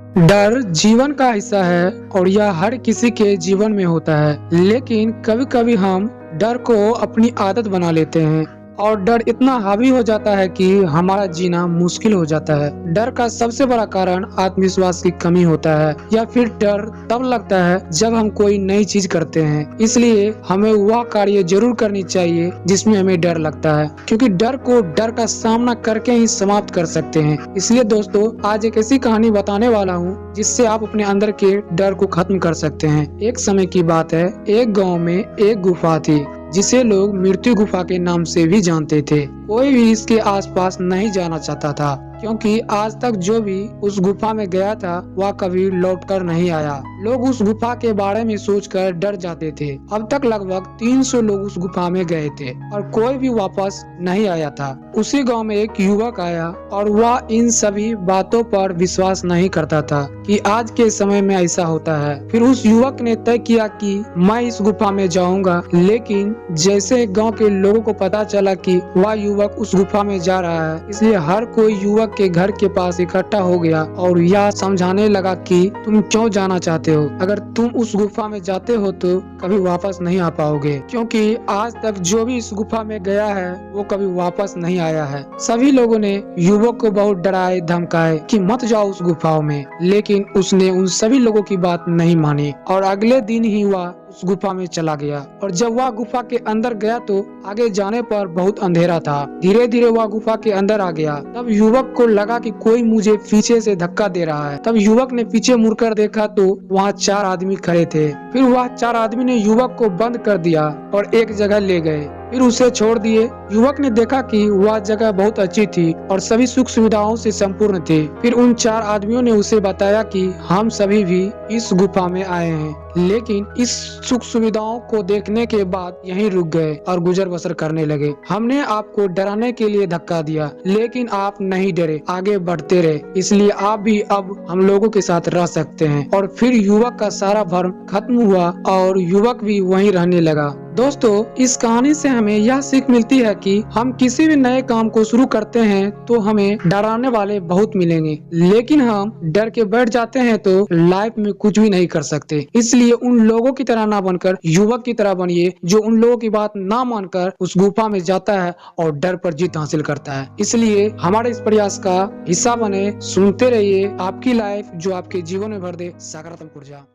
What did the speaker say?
डर जीवन का हिस्सा है और यह हर किसी के जीवन में होता है, लेकिन कभी कभी हम डर को अपनी आदत बना लेते हैं और डर इतना हावी हो जाता है कि हमारा जीना मुश्किल हो जाता है। डर का सबसे बड़ा कारण आत्मविश्वास की कमी होता है या फिर डर तब लगता है जब हम कोई नई चीज करते हैं। इसलिए हमें वह कार्य जरूर करनी चाहिए जिसमें हमें डर लगता है, क्योंकि डर को डर का सामना करके ही समाप्त कर सकते हैं। इसलिए दोस्तों, आज एक ऐसी कहानी बताने वाला हूँ जिससे आप अपने अंदर के डर को खत्म कर सकते हैं। एक समय की बात है, एक गांव में एक गुफा थी जिसे लोग मृत्यु गुफा के नाम से भी जानते थे। कोई भी इसके आसपास नहीं जाना चाहता था, क्योंकि आज तक जो भी उस गुफा में गया था वह कभी लौटकर नहीं आया। लोग उस गुफा के बारे में सोचकर डर जाते थे। अब तक लगभग 300 लोग उस गुफा में गए थे और कोई भी वापस नहीं आया था। उसी गांव में एक युवक आया और वह इन सभी बातों पर विश्वास नहीं करता था कि आज के समय में ऐसा होता है। फिर उस युवक ने तय किया कि मैं इस गुफा में जाऊंगा। लेकिन जैसे गांव के लोगों को पता चला कि वह युवक उस गुफा में जा रहा है, इसलिए हर कोई युवक के घर के पास इकट्ठा हो गया और यह समझाने लगा कि तुम क्यों जाना चाहते हो। अगर तुम उस गुफा में जाते हो तो कभी वापस नहीं आ पाओगे, क्योंकि आज तक जो भी इस गुफा में गया है वो कभी वापस नहीं आया है। सभी लोगों ने युवक को बहुत डराए धमकाए कि मत जाओ उस गुफाओं में, लेकिन उसने उन सभी लोगों की बात नहीं मानी और अगले दिन ही वह उस गुफा में चला गया। और जब वह गुफा के अंदर गया तो आगे जाने पर बहुत अंधेरा था। धीरे धीरे वह गुफा के अंदर आ गया। तब युवक को लगा कि कोई मुझे पीछे से धक्का दे रहा है। तब युवक ने पीछे मुड़कर देखा तो वहाँ 4 आदमी खड़े थे। फिर वह 4 आदमी ने युवक को बंद कर दिया और एक जगह ले गए, फिर उसे छोड़ दिए। युवक ने देखा कि वह जगह बहुत अच्छी थी और सभी सुख सुविधाओं से संपूर्ण थी। फिर उन 4 आदमियों ने उसे बताया कि हम सभी भी इस गुफा में आए हैं, लेकिन इस सुख सुविधाओं को देखने के बाद यहीं रुक गए और गुजर बसर करने लगे। हमने आपको डराने के लिए धक्का दिया, लेकिन आप नहीं डरे, आगे बढ़ते रहे, इसलिए आप भी अब हम लोगों के साथ रह सकते हैं। और फिर युवक का सारा भ्रम खत्म हुआ और युवक भी वहीं रहने लगा। दोस्तों, इस कहानी से हमें यह सीख मिलती है कि हम किसी भी नए काम को शुरू करते हैं तो हमें डराने वाले बहुत मिलेंगे, लेकिन हम डर के बैठ जाते हैं तो लाइफ में कुछ भी नहीं कर सकते। इसलिए उन लोगों की तरह ना बनकर युवक की तरह बनिए, जो उन लोगों की बात ना मानकर उस गुफा में जाता है और डर पर जीत हासिल करता है। इसलिए हमारे इस प्रयास का हिस्सा बने, सुनते रहिए। आपकी लाइफ जो आपके जीवन में भर दे सकारात्मक ऊर्जा।